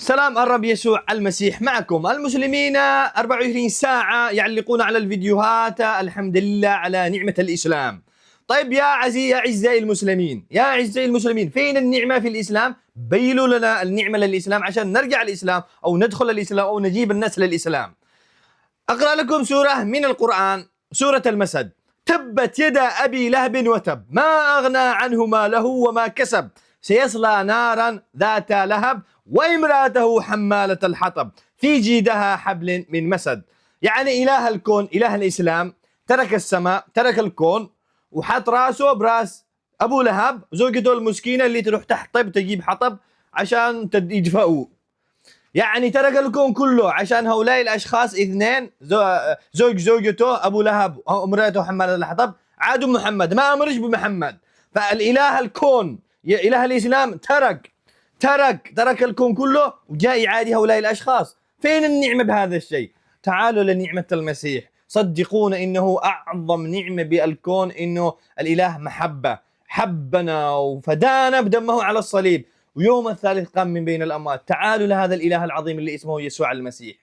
سلام الرب يسوع المسيح معكم. المسلمين 24 ساعة يعلقون على الفيديوهات. الحمد لله على نعمة الإسلام. طيب يا أعزائي المسلمين، فين النعمة في الإسلام؟ بينوا لنا النعمة للإسلام عشان نرجع الإسلام أو ندخل الإسلام أو نجيب الناس للإسلام. أقرأ لكم سورة من القرآن، سورة المسد. تبت يدا أبي لهب وتب، ما أغنى عنه ماله وما كسب، سيصلى نارا ذات لهب وامرأته حمالة الحطب في جيدها حبل من مسد. يعني إله الكون، إله الإسلام، ترك السماء، ترك الكون، وحط راسه براس أبو لهب، زوجته المسكينة اللي تروح تحطب تجيب حطب عشان يدفئوه. يعني ترك الكون كله عشان هؤلاء الأشخاص اثنين، زوجته أبو لهب وامرأته حمالة الحطب، عادوا محمد، ما أمرش بمحمد. فالإله الكون، إله الإسلام، ترك الكون كله وجاء يعادي هؤلاء الأشخاص. فين النعمة بهذا الشيء؟ تعالوا لنعمة المسيح. صدقونا إنه أعظم نعمة بالكون إنه الإله محبة، حبنا وفدانا بدمه على الصليب، ويوم الثالث قام من بين الأموات. تعالوا لهذا الإله العظيم اللي اسمه يسوع المسيح.